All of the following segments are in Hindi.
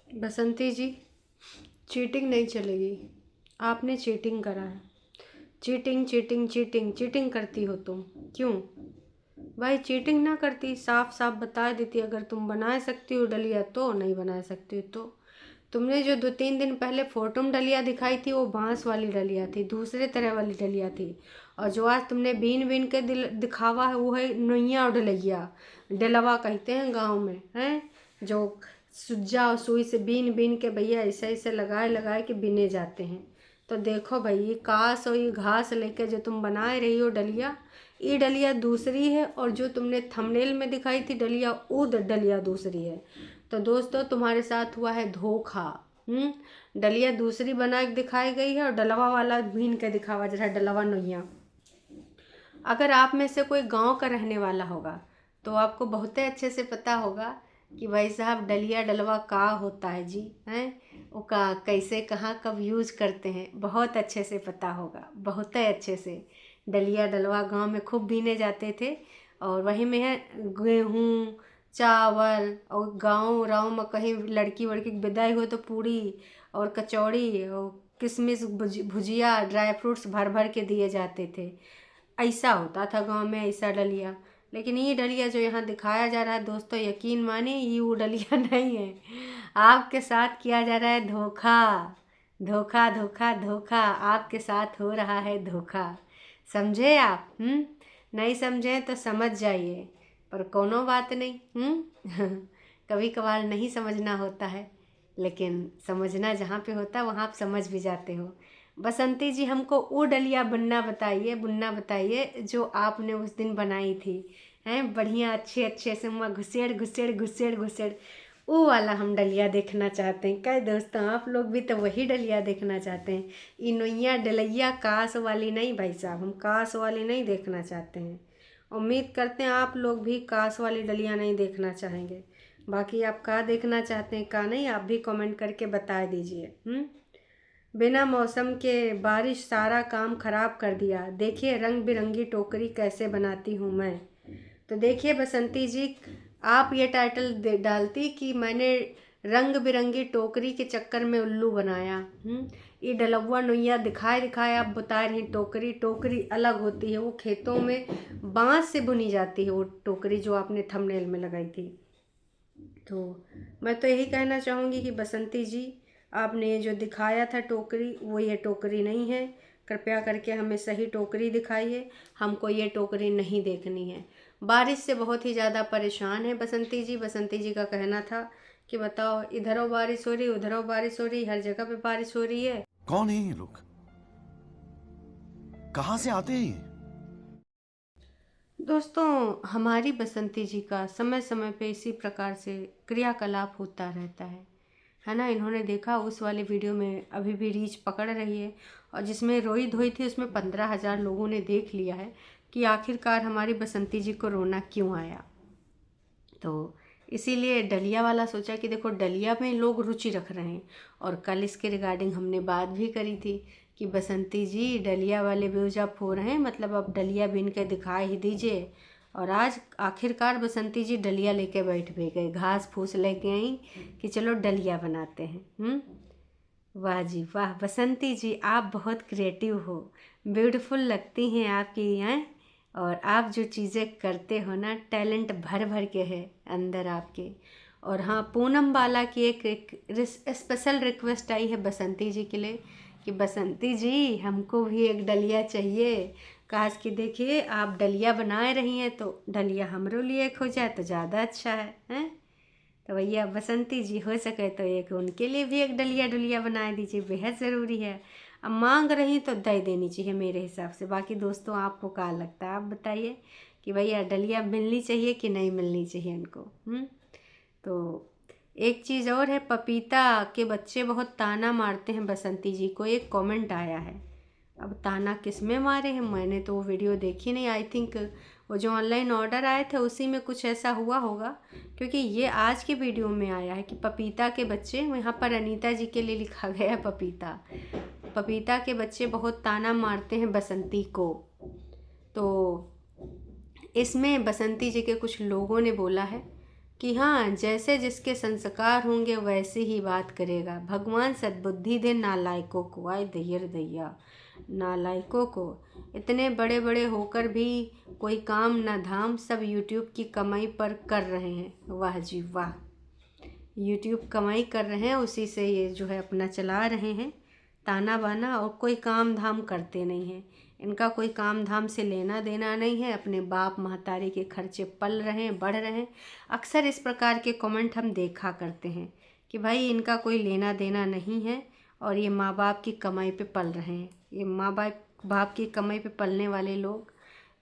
बसंती जी, चीटिंग नहीं चलेगी। आपने चीटिंग करा है। चीटिंग चीटिंग चीटिंग चीटिंग करती हो तुम। क्यों भाई? चीटिंग ना करती, साफ साफ बता देती। अगर तुम बना सकती हो डलिया तो, नहीं बना सकती हो तो। तुमने जो 2-3 दिन पहले फोटो में डलिया दिखाई थी, वो बांस वाली डलिया थी, दूसरे तरह वाली डलिया थी। और जो आज तुमने बीन बीन के दिखावा है, वो है नैया और डलैया। डलवा कहते हैं गाँव में, हैं जो सुज्जा और सुई से बीन बीन के भैया ऐसे ऐसे लगाए लगाए के बिने जाते हैं। तो देखो भाई, ये कास और ये घास लेके जो तुम बनाए रही हो डलिया, ये डलिया दूसरी है। और जो तुमने थंबनेल में दिखाई थी डलिया, वो डलिया दूसरी है। तो दोस्तों, तुम्हारे साथ हुआ है धोखा। डलिया दूसरी बना के दिखाई गई है और डलवा वाला भीन के दिखावा जरा डलवा नैया। अगर आप में से कोई गांव का रहने वाला होगा तो आपको बहुत अच्छे से पता होगा कि भाई साहब डलिया डलवा का होता है जी, हैं वो का कैसे कहाँ कब यूज करते हैं, बहुत अच्छे से पता होगा, बहुत अच्छे से। डलिया डलवा गांव में खूब बीने जाते थे। और वही में है गेहूँ चावल, और गाँव राव में कहीं लड़की वड़की की विदाई हो तो पूड़ी और कचौड़ी और किशमिश भुजिया ड्राई फ्रूट्स भर भर के दिए जाते थे। ऐसा होता था गांव में, ऐसा डलिया। लेकिन ये डलिया जो यहाँ दिखाया जा रहा है दोस्तों, यकीन माने ये वो डलिया नहीं है। आपके साथ किया जा रहा है धोखा। धोखा धोखा धोखा, आपके साथ हो रहा है धोखा। समझे आप? नहीं समझे तो समझ जाइए, पर कोनो बात नहीं। कभी कभार नहीं समझना होता है, लेकिन समझना जहाँ पे होता है वहाँ आप समझ भी जाते हो। बसंती जी, हमको वो डलिया बुनना बताइए जो आपने उस दिन बनाई थी, हैं बढ़िया अच्छे अच्छे से वहाँ घुसेड़ घुसेड़ घुसेड़ घुसेड़। वो वाला हम डलिया देखना चाहते हैं। क्या दोस्तों, आप लोग भी तो वही डलिया देखना चाहते हैं? इनोइया डलिया कास वाली नहीं भाई साहब, हम कास वाली नहीं देखना चाहते हैं। उम्मीद करते हैं आप लोग भी कास वाली डलिया नहीं देखना चाहेंगे। बाकी आप का देखना चाहते हैं का नहीं, आप भी कमेंट करके बता दीजिए। बिना मौसम के बारिश सारा काम खराब कर दिया। देखिए रंग बिरंगी टोकरी कैसे बनाती हूँ मैं। तो देखिए बसंती जी, आप ये टाइटल डालती कि मैंने रंग बिरंगी टोकरी के चक्कर में उल्लू बनाया। ये डलवा नैया दिखाए दिखाए आप बता रही टोकरी। टोकरी अलग होती है, वो खेतों में बांस से बुनी जाती है वो टोकरी जो आपने थंबनेल में लगाई थी। तो मैं तो यही कहना चाहूँगी कि बसंती जी, आपने ये जो दिखाया था टोकरी, वो ये टोकरी नहीं है। कृपया करके हमें सही टोकरी दिखाइए, हमको ये टोकरी नहीं देखनी है। बारिश से बहुत ही ज़्यादा परेशान है बसंती जी। बसंती जी का कहना था कि बताओ, इधरों बारिश हो रही, उधरों बारिश हो रही, हर जगह पे बारिश हो रही है। कौन है ये लोग? कहां से आते हैं ये? दोस्तों, हमारी बसंती जी का समय समय पे इसी प्रकार से क्रियाकलाप होता रहता है ना। इन्होंने देखा उस वाले वीडियो में अभी भी रीच पकड़ रही है, और जिसमें रोई धोई थी उसमें 15,000 लोगों ने देख लिया है कि आखिरकार हमारी बसंती जी को रोना क्यों आया। तो इसीलिए डलिया वाला सोचा कि देखो डलिया में लोग रुचि रख रहे हैं। और कल इसके रिगार्डिंग हमने बात भी करी थी कि बसंती जी डलिया वाले व्यूज आप हो रहे हैं, मतलब अब डलिया बीन के दिखा ही दीजिए। और आज आखिरकार बसंती जी डलिया लेके बैठ भी गए, घास फूस लेके आई कि चलो डलिया बनाते हैं। वाह जी वाह बसंती जी, आप बहुत क्रिएटिव हो, ब्यूटीफुल लगती हैं आपकी हैं। और आप जो चीज़ें करते हो ना, टैलेंट भर भर के है अंदर आपके। और हाँ, पूनम बाला की एक स्पेशल रिक्वेस्ट आई है बसंती जी के लिए कि बसंती जी हमको भी एक डलिया चाहिए। काश कि देखिए आप डलिया बनाए रही हैं, तो डलिया हमरो लिए एक हो जाए तो ज़्यादा अच्छा है, हैं? तो भैया बसंती जी, हो सके तो एक उनके लिए भी एक डलिया डुलिया बना दीजिए, बेहद ज़रूरी है। अब मांग रही तो दे देनी चाहिए मेरे हिसाब से। बाकी दोस्तों, आपको क्या लगता है, आप बताइए कि भैया डलिया मिलनी चाहिए कि नहीं मिलनी चाहिए उनको। तो एक चीज़ और है, पपीता के बच्चे बहुत ताना मारते हैं बसंती जी को, एक कमेंट आया है। अब ताना किस में मारे हैं, मैंने तो वो वीडियो देखी नहीं। आई थिंक वो जो ऑनलाइन ऑर्डर आए थे उसी में कुछ ऐसा हुआ होगा, क्योंकि ये आज की वीडियो में आया है कि पपीता के बच्चे, यहाँ पर अनीता जी के लिए लिखा गया है पपीता। पपीता के बच्चे बहुत ताना मारते हैं बसंती को। तो इसमें बसंती जी के कुछ लोगों ने बोला है, कि हाँ, जैसे जिसके संस्कार होंगे वैसे ही बात करेगा। भगवान सद्बुद्धि दे नालायकों को। आय दैयर दैया, नालायकों को। इतने बड़े बड़े होकर भी कोई काम ना धाम, सब यूट्यूब की कमाई पर कर रहे हैं। वाह जी वाह, यूट्यूब कमाई कर रहे हैं, उसी से ये जो है अपना चला रहे हैं ताना बाना, और कोई काम धाम करते नहीं हैं। इनका कोई काम धाम से लेना देना नहीं है, अपने बाप महतारी के खर्चे पल रहे हैं, बढ़ रहे हैं। अक्सर इस प्रकार के कमेंट हम देखा करते हैं कि भाई इनका कोई लेना देना नहीं है और ये माँ बाप की कमाई पे पल रहे हैं। ये माँ बाप की कमाई पे पलने वाले लोग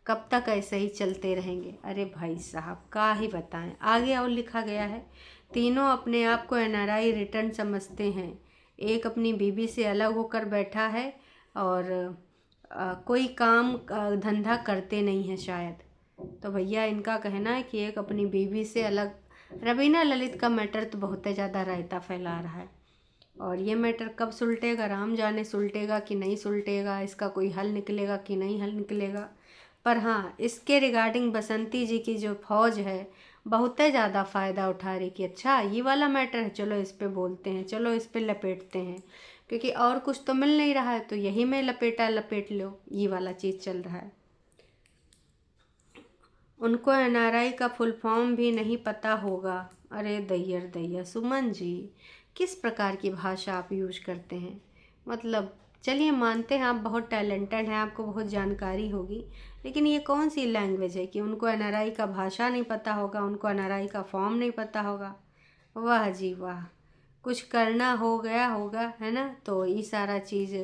कब तक ऐसे ही चलते रहेंगे? अरे भाई साहब, क्या ही बताएं। आगे और लिखा गया है, तीनों अपने आप को एनआरआई रिटर्न समझते हैं। एक अपनी बीवी से अलग होकर बैठा है और कोई काम धंधा करते नहीं हैं शायद। तो भैया इनका कहना है कि एक अपनी बीवी से अलग। रवीना ललित का मैटर तो बहुत ज़्यादा रायता फैला रहा है, और ये मैटर कब सुलटेगा राम जाने। सुलटेगा कि नहीं सुलटेगा, इसका कोई हल निकलेगा कि नहीं हल निकलेगा। पर हाँ, इसके रिगार्डिंग बसंती जी की जो फौज है बहुत ही ज़्यादा फ़ायदा उठा रही कि अच्छा ये वाला मैटर है, चलो इस पे बोलते हैं, चलो इस पे लपेटते हैं, क्योंकि और कुछ तो मिल नहीं रहा है तो यही में लपेट लो, ये वाला चीज़ चल रहा है। उनको एनआरआई का फुल फॉर्म भी नहीं पता होगा। अरे दैयर दैया, सुमन जी किस प्रकार की भाषा आप यूज करते हैं? मतलब चलिए मानते हैं आप बहुत टैलेंटेड हैं, आपको बहुत जानकारी होगी, लेकिन ये कौन सी लैंग्वेज है कि उनको एनआरआई का भाषा नहीं पता होगा, उनको एनआरआई का फॉर्म नहीं पता होगा? वाह जी वाह, कुछ करना हो गया होगा, है ना? तो ये सारा चीज़,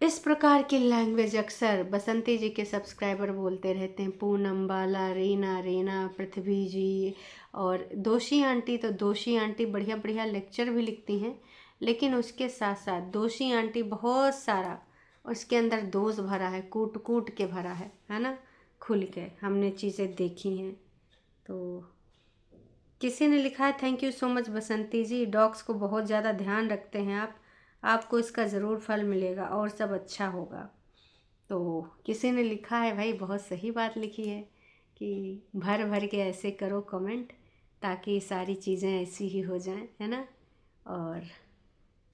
इस प्रकार की लैंग्वेज अक्सर बसंती जी के सब्सक्राइबर बोलते रहते हैं। पूनम बाला, रीना पृथ्वी जी और दोषी आंटी। तो दोषी आंटी बढ़िया बढ़िया लेक्चर भी लिखती हैं, लेकिन उसके साथ साथ दोषी आंटी बहुत सारा उसके अंदर दोष भरा है, कूट कूट के भरा है ना, खुल के हमने चीज़ें देखी हैं। तो किसी ने लिखा है, thank you so much Basanti ji, dogs को बहुत ज़्यादा ध्यान रखते हैं आप, आपको इसका ज़रूर फल मिलेगा और सब अच्छा होगा। तो किसी ने लिखा है, भाई बहुत सही बात लिखी है कि भर भर के ऐसे करो कमेंट ताकि सारी चीज़ें ऐसी ही हो जाएं, है ना। और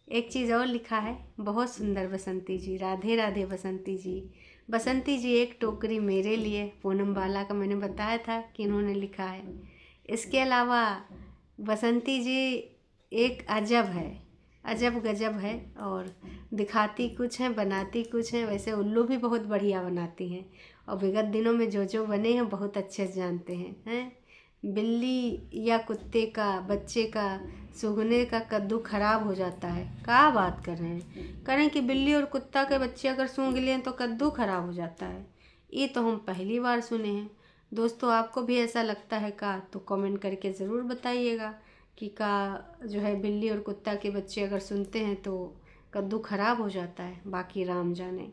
एक चीज़ और लिखा है, बहुत सुंदर बसंती जी, राधे राधे बसंती जी। बसंती जी एक टोकरी मेरे लिए, पूनम बाला का मैंने बताया था कि इन्होंने लिखा है। इसके अलावा बसंती जी एक अजब है, अजब गजब है, और दिखाती कुछ है बनाती कुछ है। वैसे उल्लू भी बहुत बढ़िया बनाती हैं, और विगत दिनों में जो बने हैं बहुत अच्छे से जानते हैं। बिल्ली या कुत्ते का बच्चे का सूंघने का कद्दू खराब हो जाता है? क्या बात कर रहे हैं? करें कि बिल्ली और कुत्ता के बच्चे अगर सूंघ लें तो कद्दू खराब हो जाता है? ये तो हम पहली बार सुने हैं। दोस्तों, आपको भी ऐसा लगता है का? तो कमेंट करके ज़रूर बताइएगा कि का जो है बिल्ली और कुत्ता के बच्चे अगर सुनते हैं तो कद्दू खराब हो जाता है? बाकी राम जाने।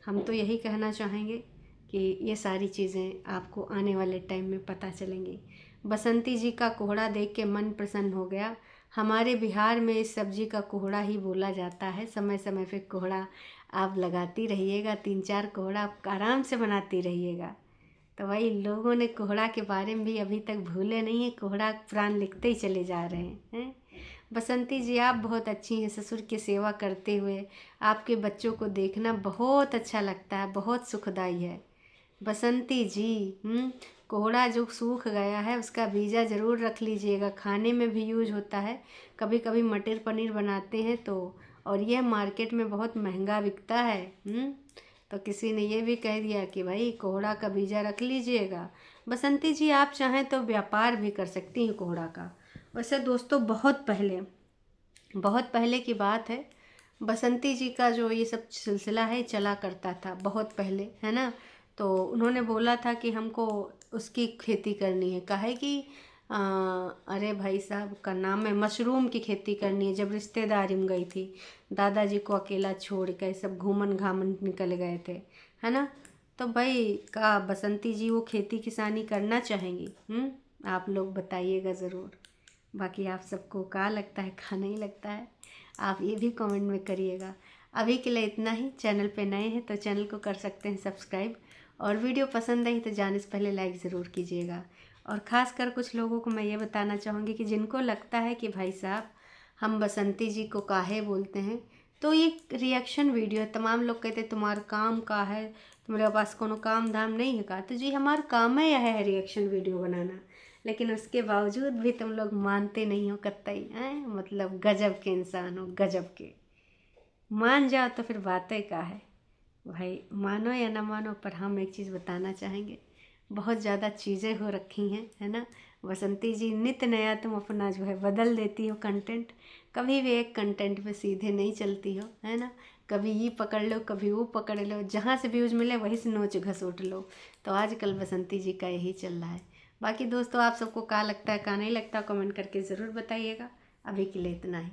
हम तो यही कहना चाहेंगे कि ये सारी चीज़ें आपको आने वाले टाइम में पता चलेंगी। बसंती जी का कोहड़ा देख के मन प्रसन्न हो गया। हमारे बिहार में इस सब्जी का कोहड़ा ही बोला जाता है। समय समय पे कोहड़ा आप लगाती रहिएगा, 3-4 कोहड़ा आप आराम से बनाती रहिएगा। तो भाई लोगों ने कोहड़ा के बारे में भी अभी तक भूले नहीं है, कोहड़ा प्राण लिखते ही चले जा रहे हैं। बसंती जी आप बहुत अच्छी हैं, ससुर की सेवा करते हुए आपके बच्चों को देखना बहुत अच्छा लगता है, बहुत सुखदाई है। बसंती जी कोहड़ा जो सूख गया है उसका बीजा ज़रूर रख लीजिएगा, खाने में भी यूज होता है। कभी कभी मटर पनीर बनाते हैं तो, और यह मार्केट में बहुत महंगा बिकता है। तो किसी ने ये भी कह दिया कि भाई कोहड़ा का बीजा रख लीजिएगा। बसंती जी आप चाहें तो व्यापार भी कर सकती हैं कोहड़ा का। वैसे दोस्तों बहुत पहले की बात है, बसंती जी का जो ये सब सिलसिला है चला करता था बहुत पहले, है ना। तो उन्होंने बोला था कि हमको उसकी खेती करनी है, काहे कि अरे भाई साहब का नाम है, मशरूम की खेती करनी है। जब रिश्तेदारी में गई थी, दादाजी को अकेला छोड़ कर सब घूमन घामन निकल गए थे, है ना। तो भाई का बसंती जी वो खेती किसानी करना चाहेंगी? आप लोग बताइएगा ज़रूर। बाकी आप सबको क्या लगता है, क्या नहीं लगता है, आप ये भी कमेंट में करिएगा। अभी के लिए इतना ही। चैनल पे नए हैं तो चैनल को कर सकते हैं सब्सक्राइब, और वीडियो पसंद आई तो जाने से पहले लाइक ज़रूर कीजिएगा। और ख़ास कर कुछ लोगों को मैं ये बताना चाहूँगी कि जिनको लगता है कि भाई साहब हम बसंती जी को काहे बोलते हैं, तो ये रिएक्शन वीडियो है। तमाम लोग कहते हैं तुम्हारा काम का है, तुम्हारे पास कोनो काम धाम नहीं है का। तो जी हमारा काम है यह है रिएक्शन वीडियो बनाना, लेकिन उसके बावजूद भी तुम लोग मानते नहीं हो कतई हैं। मतलब गजब के इंसान हो, गजब के। मान जाओ तो फिर बातें का है भाई, मानो या ना मानो, पर हम एक चीज़ बताना चाहेंगे, बहुत ज़्यादा चीज़ें हो रखी हैं, है ना। बसंती जी नित्य नया तुम अपना जो है बदल देती हो कंटेंट, कभी भी एक कंटेंट पे सीधे नहीं चलती हो, है ना। कभी ये पकड़ लो, कभी वो पकड़ लो, जहाँ से व्यूज़ मिले वहीं से नोच घसोट लो। तो आजकल बसंती जी का यही चल रहा है। बाकी दोस्तों आप सबको क्या लगता है क्या नहीं लगता, कमेंट करके ज़रूर बताइएगा। अभी के लिए इतना ही।